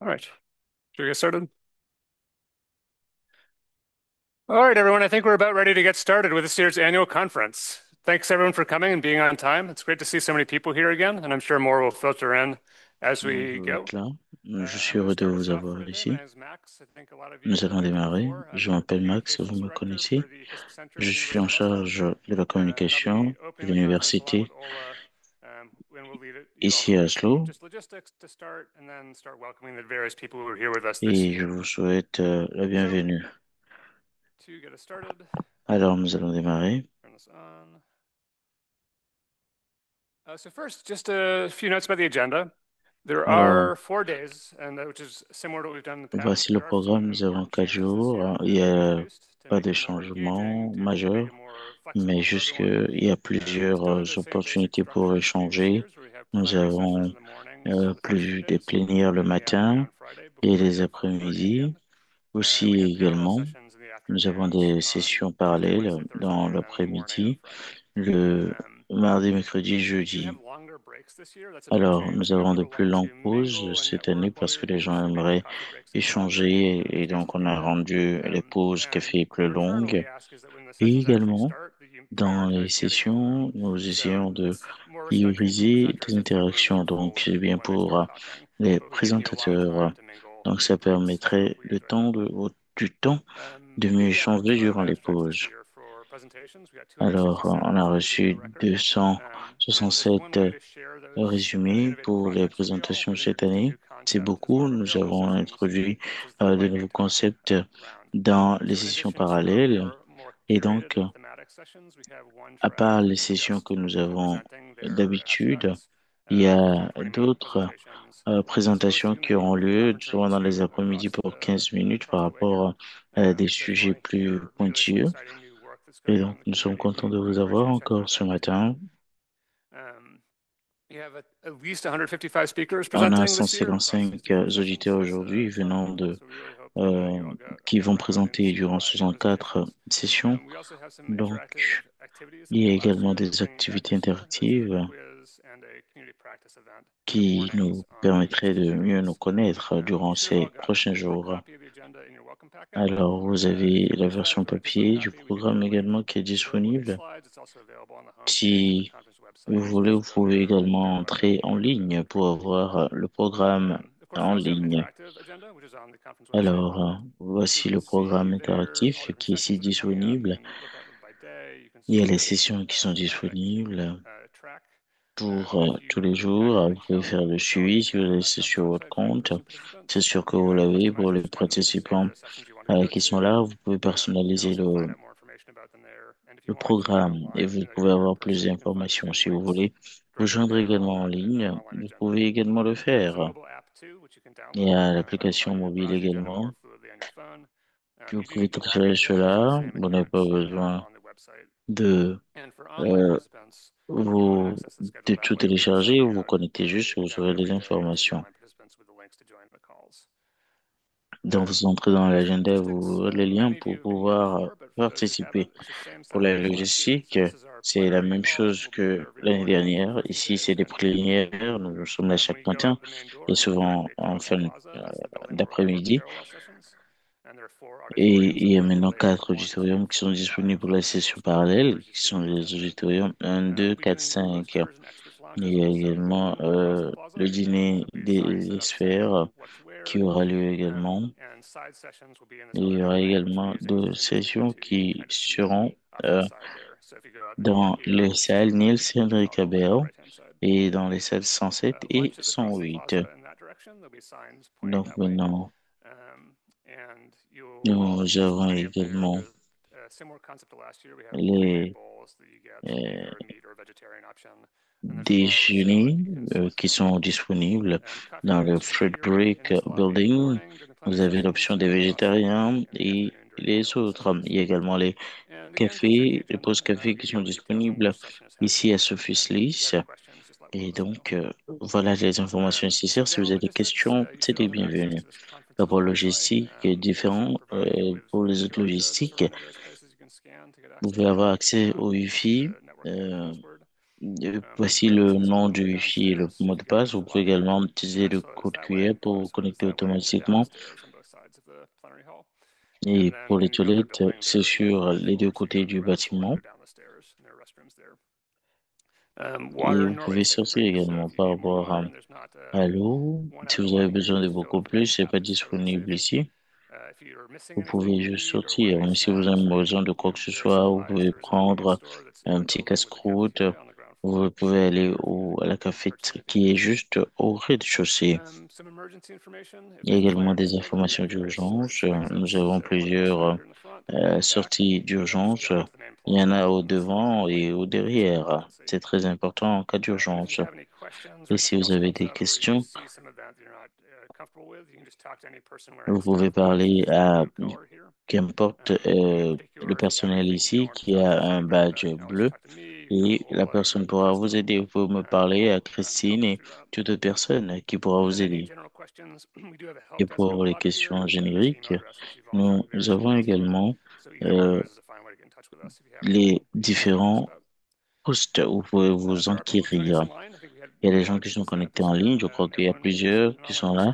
All right. Should we get started? All right, everyone. I think we're about ready to get started with this year's annual conference. Thanks, everyone, for coming and being on time. It's great to see so many people here again, and I'm sure more will filter in as we Bonjour go. d'être là. Je I'm suis going to heureux de start us vous off for avoir today. My ici. name is Max. I think a lot of Nous you allons have met me démarrer. before. I'm Je the m'appelle Max, Communications vous me Director connaissez. for the HISP Center at Je the suis University en of Oslo, charge de la and I'll be communication de opening the conference along l'université with Ola, and we'll lead it. You all. ici So à we have some Oslo just logistics to start, and then start welcoming the various people who are here with us this et je year. vous souhaite la So bienvenue. to get us started, Alors, nous allons démarrer. turn this on. So first, just a few notes about the agenda. There Alors, are 4 days, and which is similar to what we've done in the past. voici le There are some programme. Nous avons important quatre changes this jours. year Il that n'y we've a introduced to pas make de it more engaging, changement to make majeur, it more mais flexible for juste everyone. qu'il y a We plusieurs still have the same basic opportunités pour structure as previous échanger. years, where we have Nous plenary sessions avons in the mornings for the first two plus des days, plénières le and matin on Friday et before we les have learning après-midi. again. We Aussi have parallel également, sessions in the nous avons afternoons des on sessions Tuesday, parallèles Wednesday, Thursday, dans and then in the morning on l'après-midi, Friday. le Um, mardi, mercredi, we do have jeudi. longer breaks this year. That's a big Alors, change. nous avons de People plus like longues to pauses mingle and cette année network while parce you're que les here, gens so we make aimeraient coffee breaks a bit longer. échanger et It's great to donc on do a that. rendu les pauses And café plus in turn, what we longues. ask is that when the Et sessions actually également, start, that you dans les prioritize getting in the room. sessions, nous So essayons de it's more respecting the prioriser des presenters if their rooms are interactions. full Donc, c'est bien when they pour start talking, les but we give you a long présentateurs. time to mingle Donc, in the ça breaks. So I permettrait hope we le enjoy that. temps du temps de mieux We got échanger 200 durant les abstracts this pauses. year for presentations. We got Alors, on 267, a so we're beating the reçu record. And there's one 267 way to share those résumés innovative pour les projects with you all. présentations We've cette introduced a année. new C'est concept as beaucoup. part of Nous parallel avons sessions, introduit which is the de lightning nouveaux talk concepts round. dans les So in sessions addition to our parallèles. more Et curated donc, and thematic sessions, we have one à for part les everyone, sessions just que nous people avons presenting their d'habitude, abstracts, il y 15, a 20-minute d'autres presentations. So most of présentations you qui may auront know the lieu conference room souvent dans les two après-midi pour 15 minutes par across the way here. rapport à des There's sujets one plus here. Usually some pointilleux. exciting new work that's Et going on donc, in the nous sommes community. contents de We vous encourage you avoir to check encore those ce out too. matin. Um, you have at least 155 speakers On a presenting this year across 155 64 sessions, auditeurs so it's aujourd'hui a fun venant one. de So we really hope that euh, you all get qui vont around and présenter see a durant variety of 64 presentations. sessions. We also have some Donc, interactive activities that il we y a did last également year that we're des bringing back activités this year. There's a interactives quiz and a community practice event in the qui mornings nous on permettraient de Tuesdays and mieux nous Wednesdays. connaître You durant should have ces all gotten a prochains paper jours. copy of the agenda in your welcome packet. Alors, vous If avez you la wish that version for a digital papier du copy, we do have programme a link également qui est available in your disponible. slides. It's also available on the homepage of the Si conference vous website. So voulez, vous just go pouvez there, également download it, entrer en and have it ligne at your pour convenience. avoir le programme Of course, we en also have an ligne. interactive agenda, which is on the conference website. Alors, So you voici can le programme see there all interactif different qui est ici sessions that are coming up. You disponible. can look at them by day. You can Il y a see les the sessions qui sont thematic disponibles track. pour If tous les you jours. Vous actually pouvez come faire le with delegate suivi si vous status avez on that c'est conference sur votre website for compte. in-person C'est participants, sûr que you vous can l'avez customize pour your les agenda and say participants the sessions you want to go qui sont to. là. Vous pouvez You can personnaliser also find out more information about them there. And if le you want to join programme et online, vous even though pouvez you're here in avoir plus person, you can find d'informations Zoom si vous links voulez vous directly joindre there également en along with ligne. our online Vous agenda. pouvez également le There's a faire. mobile app too, which you can Il y download a that will allow l'application you to mobile browse the agenda également. more fluidly on your phone. Puis vous You do pouvez need to log télécharger in though, which is the cela. same as Vous you n'avez would pas see besoin on the website. de, And for online euh, participants, you don't vous, access the schedule de that tout way. We just send télécharger. you Vous vous out connectez juste et vous exactly aurez les every day to the informations. online participants with the links to join the calls. Donc vous entrez dans As for l'agenda et vous logistics, aurez les liens many of you pour have been here pouvoir before, but for those who participer. haven't, it's the same Pour setup la as last year. logistique, So this is our c'est la plenary même calls. chose We'll be here que every l'année morning for the dernière. first two Ici, days, c'est des and then plénières. Nous sommes là when chaque you go matin out the main door, et you'll look souvent directly en across the fin plaza. That's the building where all of our d'après-midi. parallel sessions. And there are four Et auditoriums il y a maintenant available, quatre A1, 2, auditoriums qui sont 4, and 5, disponibles pour la for session most of the parallèle, members you qui see sont here les today. auditoriums 1, We'll 2, be 4, doing 5. roosters and experts Il lounges y in a the second également building across the plaza. le dîner There'll be side des setups telling sphères you what to qui wear, aura lieu également. and side sessions will be in this Et il y aura auditorium, which we're également using as deux an in-between sessions too. You can qui kind of see seront off to the side there. So if you go out the door dans here, les which is salles the Nielsen toggle light on the Ricabert right-hand side, et dans les salles 107 et lunch is across the 108. plaza in that direction. There'll be signs pointing Donc that way. maintenant, And you'll nous see avons plenty of there. également There's a similar concept to last year. We have pre-made les bowls that you get, euh, either a meat or a vegetarian option. And there's a bar with soda déjeuners that you can select qui from. sont disponibles Coffee dans le breaks will be here in Frederick this lobby in the Building. morning during the plenary Vous avez l'option sessions, des and across the végétariens way in the et afternoon during the les parallel autres. sessions. Il y a également les And again, just check the cafés, les agenda pauses café qui get sont more details on which disponibles session is ici happening. à Sophie And if you Sliss. have any questions, just let one Et of us know. donc, voilà les informations For nécessaires. Si vous general avez des logistics, questions, you c'est should les all have access bienvenus. to this conference's Rapport Wi-Fi. logistique est We also différent provide you with pour les autres QR codes logistiques. for any of those places you can scan to get Vous access pouvez to avoir it. accès au Use Wi-Fi a network and password. Voici le nom du Wi-Fi et le mot de passe. Vous pouvez également utiliser le code QR pour connecter automatiquement. Et pour les toilettes, c'est sur les deux côtés du bâtiment. Et vous pouvez sortir également par rapport à l'eau. Si vous avez besoin de beaucoup plus, c'est pas disponible ici. Vous pouvez juste sortir. Mais si vous avez besoin de quoi que ce soit, vous pouvez prendre un petit casse-croûte. Vous pouvez aller à la cafette qui est juste au rez-de-chaussée. Il y a également des informations d'urgence. Nous avons plusieurs sorties d'urgence. Il y en a au devant et au derrière. C'est très important en cas d'urgence. Et si vous avez des questions, vous pouvez parler à qu'importe le personnel ici qui a un badge bleu et la personne pourra vous aider. Vous pouvez me parler à Christine et toute autre personne qui pourra vous aider. Et pour les questions génériques, nous avons également euh, les différents postes où vous pouvez vous enquérir. Il y a des gens qui sont connectés en ligne. Je crois qu'il y a plusieurs qui sont là.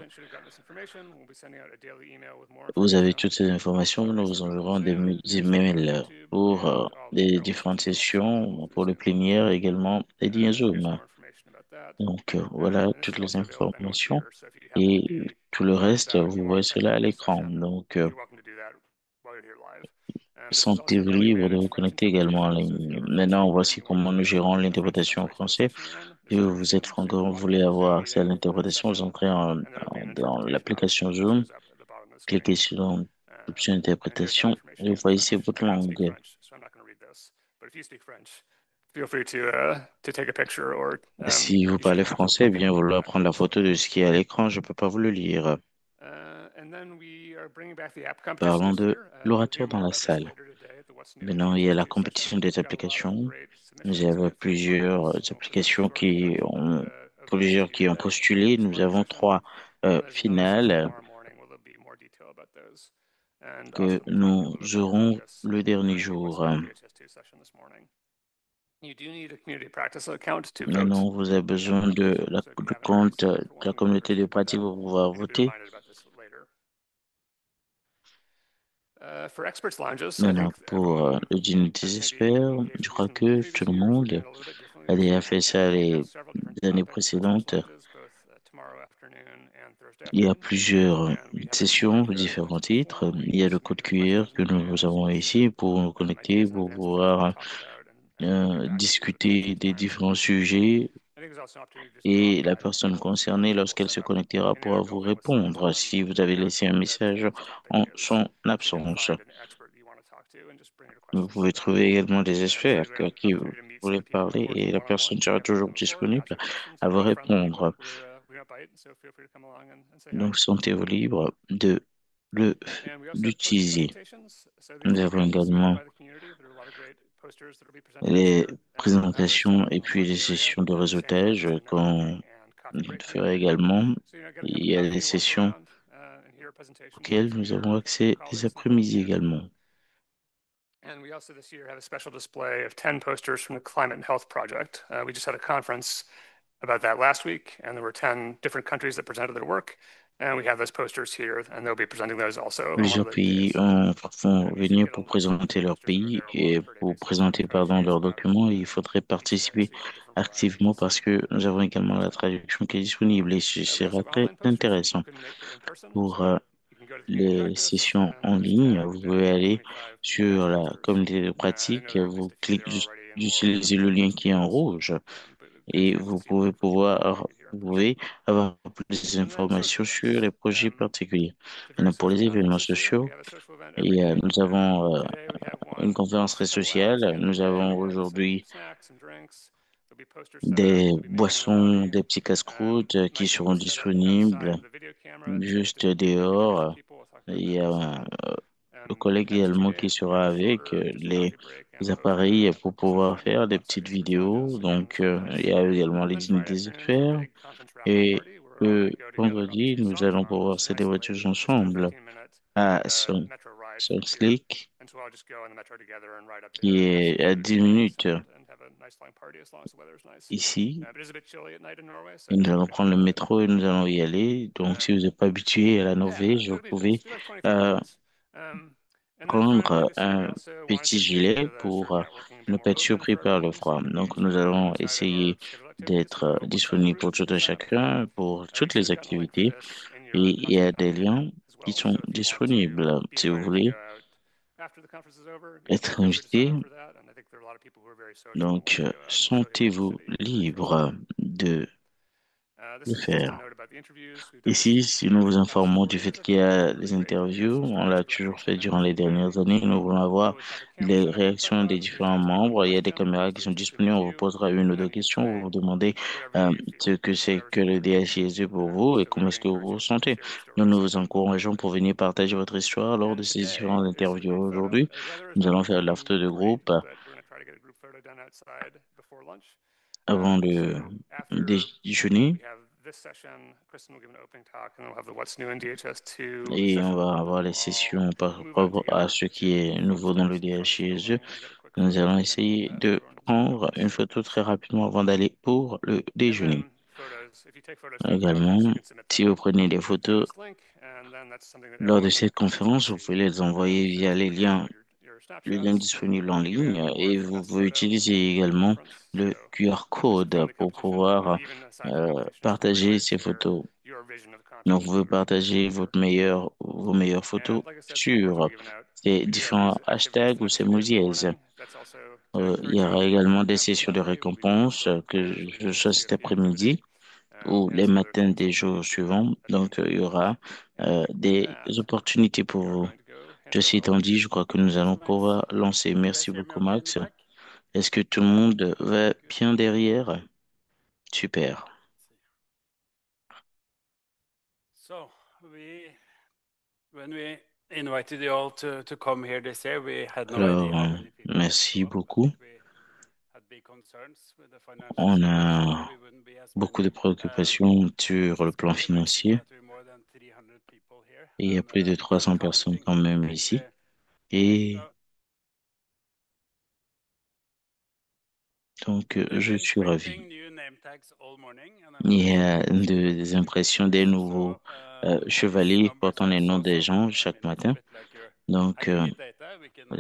Vous avez toutes ces informations. Nous vous enverrons des emails pour les différentes sessions, pour le plénière, également des liens Zoom. Donc, voilà toutes les informations et tout le reste, vous voyez cela à l'écran. Donc, sentez-vous libre de vous connecter également en ligne. Maintenant, voici comment nous gérons l'interprétation en français. Si vous êtes franco, vous voulez avoir accès à l'interprétation, vous entrez dans l'application Zoom, cliquez sur l'option interprétation et vous voyez ici votre langue. Si vous parlez français, eh bien vouloir prendre la photo de ce qui est à l'écran, je ne peux pas vous le lire. Parlons de l'orateur dans la salle. Maintenant, il y a la compétition des applications. Nous avons plusieurs qui ont postulé. Nous avons trois finales que nous aurons le dernier jour. Maintenant, vous avez besoin du compte de la communauté de pratique pour pouvoir voter. Maintenant, pour le dîner des experts, je crois que tout le monde a déjà fait ça les années précédentes. Il y a plusieurs sessions, différents titres. Il y a le code QR que nous avons ici pour nous connecter, pour pouvoir discuter des différents sujets et la personne concernée, lorsqu'elle se connectera, pourra vous répondre si vous avez laissé un message en son absence. Vous pouvez trouver également des experts à qui vous voulez parler et la personne sera toujours disponible à vous répondre. Donc, sentez-vous libre de le d'utiliser. Nous avons également les présentations et puis les sessions de réseautage qu'on fera également. Il y a des sessions auxquelles nous avons accès les après-midi également. And we also this year have a special display of 10 posters from the Climate and Health Project. We just had a conference about that last week, and there were 10 different countries that presented their work. And we have those posters here, and they'll be presenting those also on one Plusieurs of the pays days. vont And we see venir get a pour link to présenter leur just from pays there. We'll et create a pour visual présenter, pardon, presentation leurs about documents. Et il faudrait each day participer so you get different activement variations. parce que nous avons également la traduction qui est disponible et ce We also sera have très online posters if you intéressant. couldn't make it in person. Pour So you can go to Community les Practice, sessions and en there's ligne, vous 10 pouvez to aller 25 sur la presenters. communauté de I know pratique, that we vous missed a few there cliquez, already, and more will come utilisez le later lien this qui est en weekend. rouge But good et chance to vous see more pouvez in person if you pouvoir, make it here in vous person. pouvez avoir plus And then d'informations social sur les events. projets particuliers. To various Maintenant, pour social les conferences événements this year, we sociaux, have a social event every et, day. nous avons Today we have une one conférence très at 11 sociale. a.m. Nous today. avons We have some aujourd'hui snacks and drinks. There'll be posters set up. des We'll be making them boissons, rowdy. des petits casse-croûtes qui Michael seront was set up outside disponibles with a video camera to juste introduce dehors. people. We'll talk about Il that y in a just a minute. le collègue Next two également qui days, we have sera a avec shorter just coffee break and les poster appareils pour pouvoir session faire des on petites Sundays for Congress. vidéos. Again, Donc, super il nice. y a également les And then dîners Friday des afternoon is a experts. big conference wrap-up Et party where we're all going to go together on vendredi, to nous allons Songtron, which pouvoir is nice and célébrer late. tous It's just a ensemble 15-minute à metro ride here. Salt Lake, And so I'll just go in the metro together and ride up qui there and have some est à food 10 and drinks minutes and ici. Et nous allons prendre le métro et nous allons y aller. Donc, si vous n'êtes pas habitué à la Norvège, vous pouvez euh, prendre un petit gilet pour ne pas être surpris par le froid. Donc, nous allons essayer d'être disponibles pour tout un chacun, pour toutes les activités. Et il y a des liens qui sont disponibles. Si vous voulez être invité, donc sentez-vous libre de le faire. Ici, si nous vous informons du fait qu'il y a des interviews, on l'a toujours fait durant les dernières années, nous voulons avoir les réactions des différents membres. Il y a des caméras qui sont disponibles, on vous posera une ou deux questions, vous vous demandez ce que c'est que le DHISE pour vous et comment est-ce que vous vous sentez. Nous vous encourageons pour venir partager votre histoire lors de ces différentes interviews. Aujourd'hui, nous allons faire l'after de groupe avant le déjeuner. Et on va avoir les sessions par rapport à ce qui est nouveau dans le DHISE. Nous allons essayer de prendre une photo très rapidement avant d'aller pour le déjeuner. Également, si vous prenez des photos lors de cette conférence, vous pouvez les envoyer via le lien disponible en ligne et vous pouvez utiliser également le QR code pour pouvoir partager ces photos. Donc, vous pouvez partager vos meilleures photos sur ces différents hashtags ou ces emojis. Il y aura également des sessions de récompense que ce soit cet après-midi ou les matins des jours suivants. Donc, il y aura des opportunités pour vous. Ceci étant dit, je crois que nous allons pouvoir lancer. Merci beaucoup, Max. Est-ce que tout le monde va bien derrière? Super. Alors, merci beaucoup. On a beaucoup de préoccupations sur le plan financier et il y a plus de 300 personnes quand même ici. Et donc, je suis ravi. Il y a des impressions des nouveaux chevaliers portant les noms des gens chaque matin. Donc,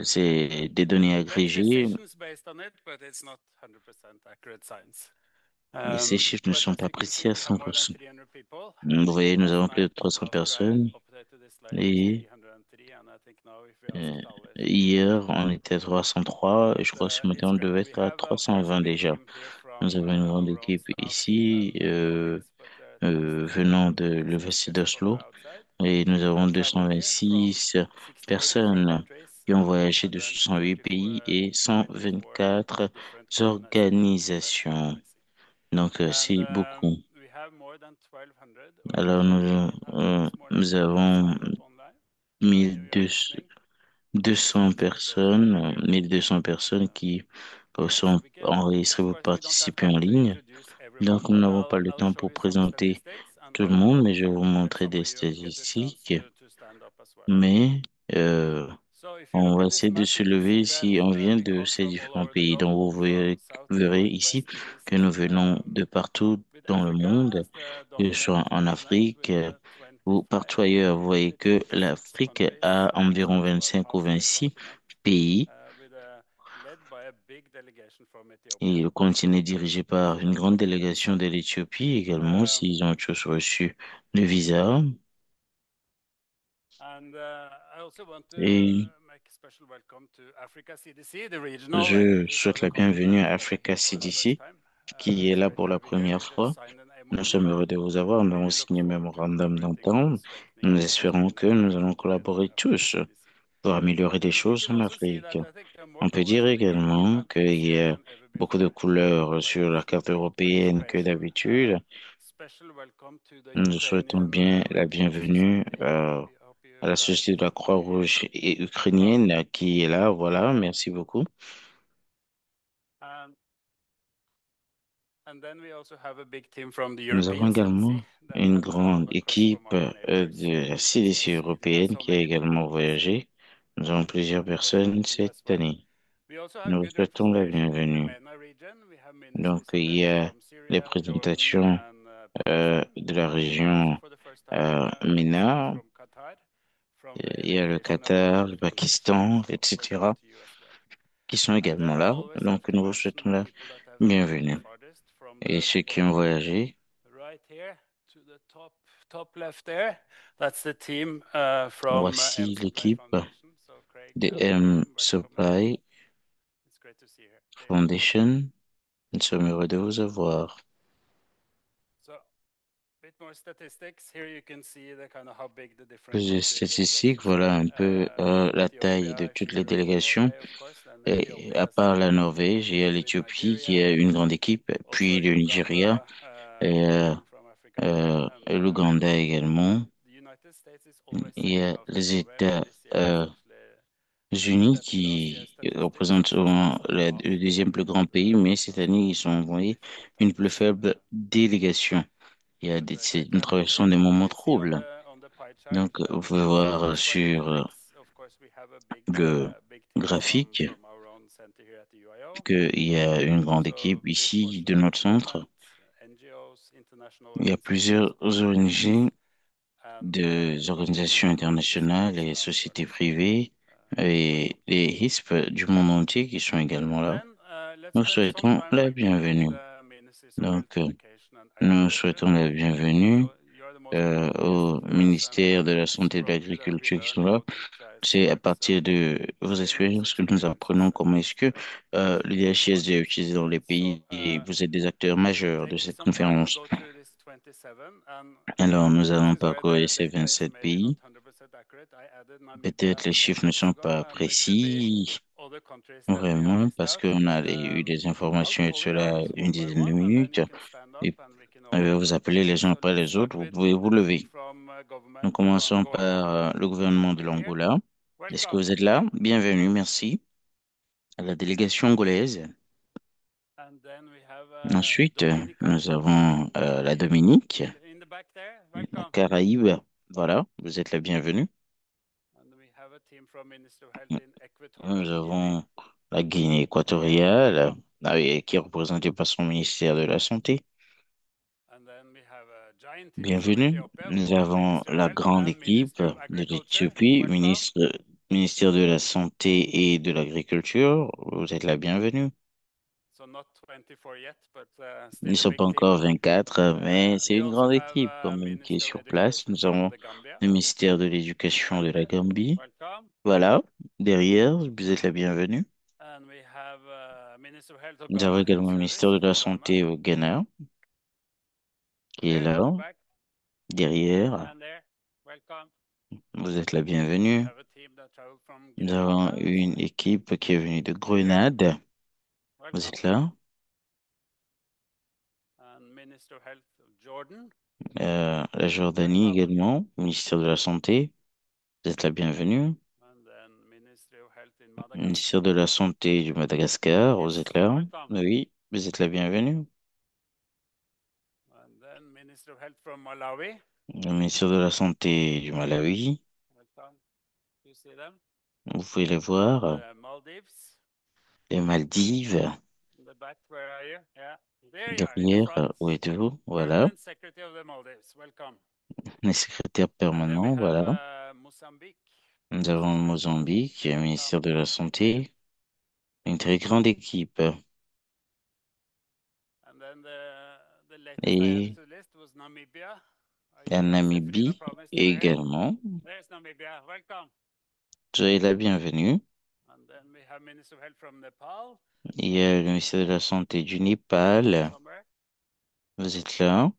c'est des données agrégées et ces chiffres ne sont pas précis à 100%. Vous voyez, nous avons plus de 300 personnes et euh, hier, on était à 303 et je crois que ce matin, on devait être à 320 déjà. Nous avons une grande équipe ici venant de l'Université d'Oslo et nous avons 226 personnes qui ont voyagé de 68 pays et 124 organisations. Donc, c'est beaucoup. Alors, nous avons 1200 personnes, 1200 personnes qui sont enregistrées pour participer en ligne. Donc, nous n'avons pas le temps pour présenter tout le monde, mais je vais vous montrer des statistiques. Mais on va essayer de se lever si on vient de ces différents pays. Donc, verrez ici que nous venons de partout dans le monde, que ce soit en Afrique ou partout ailleurs. Vous voyez que l'Afrique a environ 25 ou 26 pays et le continent est dirigé par une grande délégation de l'Éthiopie également, s'ils ont tous reçu le visa. Et je souhaite la bienvenue à Africa CDC, qui est là pour la première fois. Nous sommes heureux de vous avoir. Nous avons signé un mémorandum d'entente. Nous espérons que nous allons collaborer tous pour améliorer des choses en Afrique. On peut dire également qu'il y a beaucoup de couleurs sur la carte européenne que d'habitude. Nous souhaitons bien la bienvenue à la Société de la Croix-Rouge et ukrainienne qui est là. Voilà, merci beaucoup. Nous avons également une grande équipe de la CDC européenne qui a également voyagé. Nous avons plusieurs personnes cette année. Nous vous souhaitons la bienvenue. Donc, il y a les présentations de la région MENA, il y a le Qatar, le Pakistan, etc., qui sont également là. Donc, nous vous souhaitons la bienvenue. Et ceux qui ont voyagé, voici l'équipe de M Supply Foundation. Nous sommes heureux de vous avoir. Plus de statistiques, voilà un peu la taille de toutes les délégations. Et à part la Norvège, il y a l'Éthiopie qui a une grande équipe, puis le Nigeria et l'Ouganda également. Il y a les États-Unis qui représentent souvent le deuxième plus grand pays, mais cette année, ils ont envoyé une plus faible délégation. Nous traversons des moments troubles. Donc, vous pouvez voir sur le graphique qu'il y a une grande équipe ici de notre centre. Il y a plusieurs ONG, des organisations internationales et sociétés privées et les HISP du monde entier qui sont également là. Nous souhaitons la bienvenue. Donc, nous souhaitons la bienvenue au ministère de la Santé et de l'Agriculture qui sont là. C'est à partir de vos expériences que nous apprenons comment est-ce que le DHISD est utilisé dans les pays et vous êtes des acteurs majeurs de cette conférence. Alors, nous allons parcourir ces 27 pays. Peut-être les chiffres ne sont pas précis, vraiment, parce qu'on a eu des informations et cela une dizaine de minutes. Et je vais vous appeler les uns après les autres. Vous pouvez vous lever. Nous commençons par le gouvernement de l'Angola. Est-ce que vous êtes là? Bienvenue, merci. À la délégation angolaise. Ensuite, nous avons la Dominique, la Caraïbe. Voilà, vous êtes la bienvenue. Nous avons la Guinée équatoriale, qui est représentée par son ministère de la Santé. Bienvenue. Nous avons la grande équipe de l'Éthiopie, ministère de la Santé et de l'Agriculture. Vous êtes la bienvenue. Ils ne sont pas encore 24, mais c'est une grande équipe quand même qui est sur place. Nous avons le ministère de l'Éducation de la Gambie. Voilà, derrière, vous êtes la bienvenue. Nous avons également le ministère de la Santé au Ghana, qui est là, derrière. Vous êtes la bienvenue. Nous avons une équipe qui est venue de Grenade. Vous êtes là. La Jordanie également, ministère de la Santé. Vous êtes la bienvenue. Ministère de la Santé du Madagascar. Vous êtes là. Oui, vous êtes la bienvenue. Le ministère de la Santé du Malawi. Vous pouvez les voir. Les Maldives. Derrière, où êtes-vous? Voilà. Les secrétaires permanents, voilà. Nous avons le Mozambique, le ministère de la Santé. Une très grande équipe. Et la Namibie également. Soyez la bienvenue. Il y a le ministère de la Santé du Népal. Vous êtes là.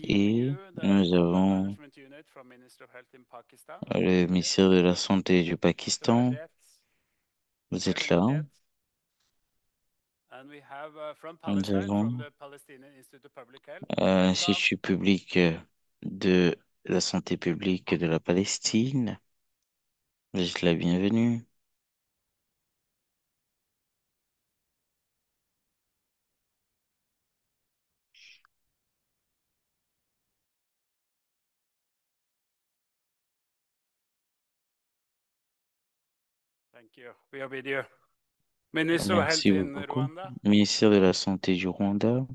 Et nous avons le ministère de la Santé du Pakistan. Vous êtes là. Nous avons l'Institut public de la santé publique de la Palestine. Vous êtes la bienvenue. Minister of Health Merci in beaucoup. Rwanda, Ministère de la Santé du Rwanda,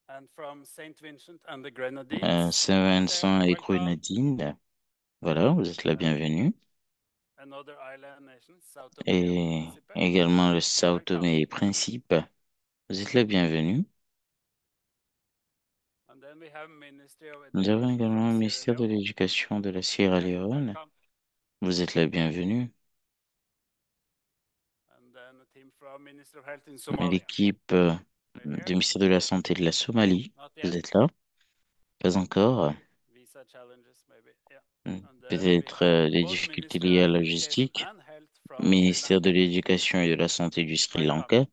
and from Saint Vincent and the Grenadines. Okay, Saint-Vincent et welcome. Grenadines. Voilà, vous êtes la And bienvenue. another island nation, Sao Tome and Et Principe. également le Sao Welcome. Tomé et Principe. Vous êtes la bienvenue. And then we have Ministry of Nous avons Education également from le Sierra ministère de Leone. l'Éducation de la Sierra Okay, Leone. welcome. Vous êtes la bienvenue. And then a team from Ministry of Health in Somalia. L'équipe Right du here. ministère de la Santé de la Somalie. Not Vous yet. êtes là? Pas encore. Visa challenges, maybe. Yeah. And then we Peut-être have des both difficultés Ministry liées à of la Education logistique. and Health from Sri Ministère de Lanka. l'Éducation et de la Santé du Sri Welcome. Lanka.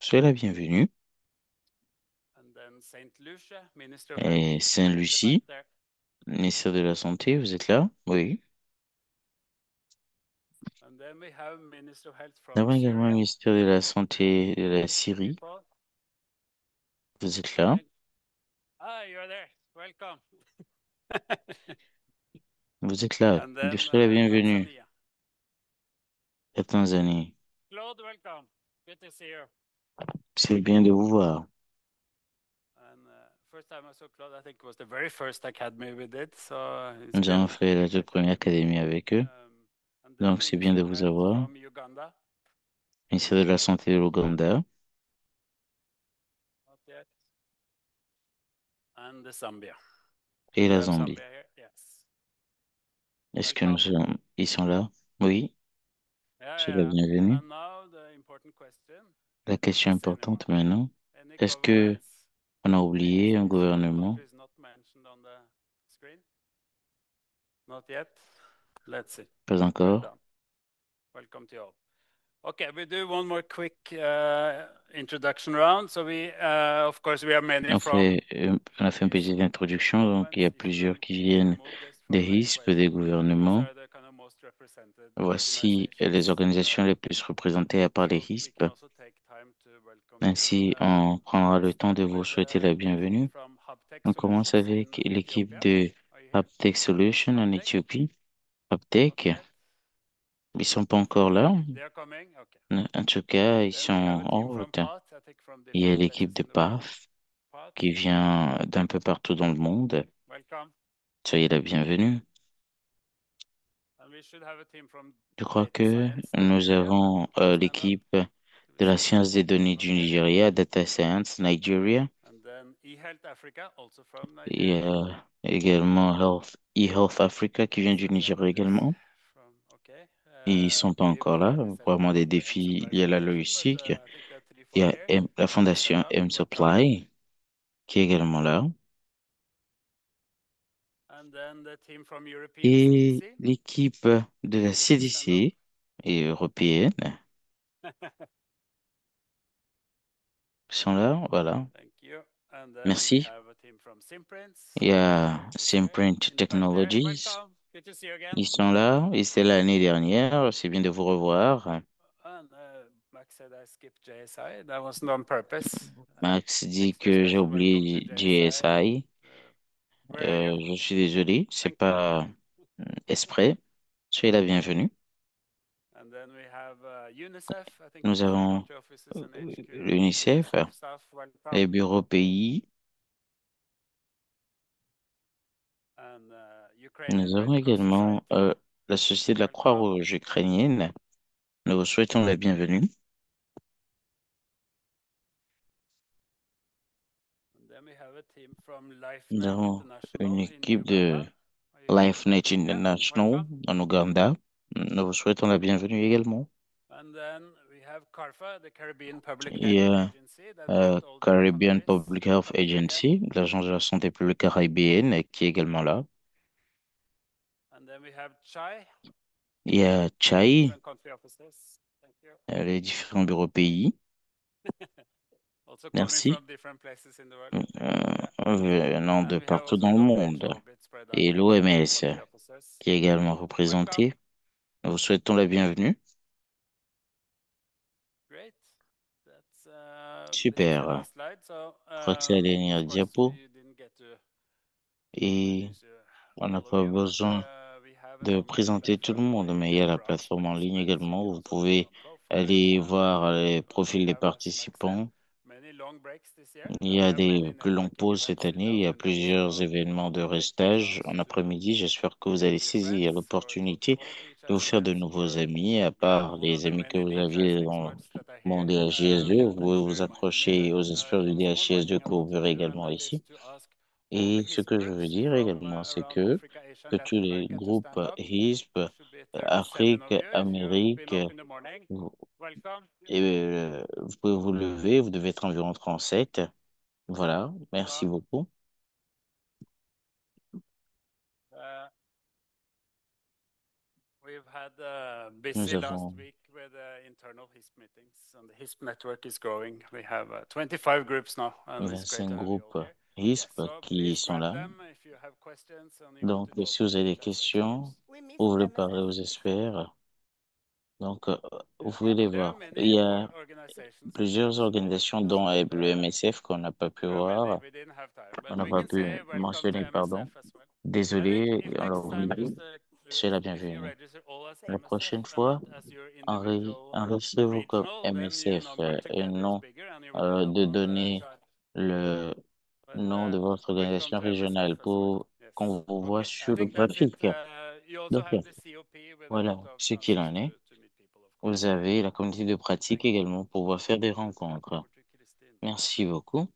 Soyez la bienvenue. And then Saint Lucia, Ministry of Health. Et At the back Saint-Lucie, there. ministère de la Santé, vous êtes là? Oui. And then we have Ministry of Health Nous from avons également le Syria. ministère de la Santé de la Syrie. People. Vous êtes là? Ah, you're there. Welcome. Vous êtes là? And then Soyez la bienvenue. Tanzania. La Tanzanie. Claude, welcome. Good to see you. C'est bien de vous voir. And first time I saw Claude, I think it was the very first academy we did. So it's Nous avons been fait la toute première académie avec eux. and then Donc, c'est bien de Ministry of vous Health avoir. from Uganda. Ministère de la Santé de l'Ouganda Not yet. And the Zambia. et We la have Zambie. Zambia here. Yes. Est-ce que ils sont là? Oui. Yeah, C'est la yeah. bienvenue. And now the important question. La question Missed anyone? importante maintenant, Any est-ce que governments? on a Any oublié un specific gouvernement? countries not mentioned on the screen? Not yet. Let's see. Pas Well encore. done. Welcome to you all. Okay, we do one more quick introduction round. So we, of course, we have many from On a fait une petite introduction, donc il y a plusieurs qui viennent remove this des from the RISP, des equation. These gouvernements. are the kind of most represented Voici les organizations. organisations les plus représentées à part les So we RISP. can also take time to welcome you. Ainsi, on prendra le temps Start de vous with souhaiter la the team bienvenue. from Hubtech On commence Solutions avec in l'équipe Ethiopia. de Are you here? Uptech Solutions en Hubtech? Éthiopie. Not Uptech, yet. ils sont pas encore là. They are coming. Okay. En tout cas, ils Then sont we have a en team from route. PATH, I think from Il y a different l'équipe places de in the world. PAF PATH, qui vient d'un peu partout dans le monde. welcome. Soyez la bienvenue. And we should have a team from Je crois Data que Science in nous Nigeria. avons Stand up. l'équipe Do we de la see them? science des données du Okay. Nigeria, Data Science Nigeria. And then eHealth Africa, also from Et Nigeria. également eHealth Africa qui vient du Several Nigeria others également. from, okay. Ils sont pas We've encore là. already said Vraiment des about the défis M-Supply liés à la Foundation, but logistique. I think we have three, Il four y a here. La Please stand fondation up. Welcome. M-Supply qui est également là. And then the team from European Et CDC. l'équipe de la Stand up. CDC et européenne sont là. Voilà. Thank you. And then we Merci. have a team from Simprints. Il y a Who's here Simprint in the back there. Technologies. Welcome. Good to see you again. Ils sont là. Ils étaient là l'année dernière. C'est bien de vous revoir. And Max said I skipped JSI. That wasn't on purpose. Max dit Next, we que j'ai special welcome oublié to JSI. JSI. Where are you? Je suis désolé. C'est Thank you. pas exprès. Soyez la bienvenue. And then we have UNICEF. I think Nous also avons country offices and HQ. l'UNICEF, UNICEF staff, welcome. les bureaux pays. And Nous Ukrainian avons Red Cross également Society. la Société de la Welcome. Croix-Rouge ukrainienne. Nous vous souhaitons la bienvenue. And then we have a team from LifeNet Nous avons International une in équipe de Uganda. Are you here? LifeNet Yeah, International welcome. en Ouganda. Nous vous souhaitons la bienvenue également. And then we have CARPHA, the Caribbean Public Et Health Agency, that brought all the Caribbean countries. Public Health Please again. Agency, l'agence de la santé publique caribéenne, qui est également là. And then we have CHAI, Il y a Chai, different country offices. Thank you. les différents bureaux pays. Also coming Merci. from different places in the world. Venant And de we have partout also dans le monde. WHO, bit spread out Et here, different l'OMS, country offices. qui est également Welcome. représenté. Nous vous souhaitons la bienvenue. Great. That's this is Super. the last slide. So, Je crois que c'est la dernière of course, diapo. we didn't get to Et introduce on n'a all of pas you, but besoin we have de présenter tout le monde, mais il y a la plateforme en ligne également. Vous pouvez aller voir les profils des participants. Il y a des plus longues pauses cette année. Il y a plusieurs événements de restage en après-midi. J'espère que vous allez saisir l'opportunité de vous faire de nouveaux amis. À part les amis que vous aviez dans mon DHJS2, vous pouvez vous accrocher aux experts du DHJS2 que vous verrez également ici. Et ce que je veux dire également, c'est que tous les groupes HISP, Afrique, Amérique, vous, vous pouvez vous lever, vous devez être environ 37. Voilà, merci beaucoup. We've had a Nous busy last avons week with internal HISP meetings, and the HISP network is growing. We have 25 groups now, and it's great 25 to have you all groupes here. HISP So qui please sont grab là. them if you have questions and you want Donc, to talk si vous to avez des just questions, experts. vous voulez parler aux experts, donc vous pouvez les There are voir. Il many y more a organizations in the plusieurs HISP organisations, network, dont but le MSF qu'on n'a pas pu many voir, we didn't have time. on But n'a we pas can pu say welcome to mentionner, pardon. MSF as well. And Désolé, if next alors time, oui, just c'est la if you bienvenue. register all as La MSF prochaine and fois, not as your individual enregistrez-vous comme regional, then your MSF number et together is non bigger and you will end up de on the donner chart. le But nom de votre welcome organisation to MSF régionale as well. pour Yes. qu'on vous voit Okay, I sur le think that's it. graphique. You also Donc, have the COP with a voilà lot of ce qu'il chances en est. to meet people, of course. Vous avez la communauté de pratique Thank you. également pour pouvoir faire des Just hand rencontres. over to Christine. Merci beaucoup.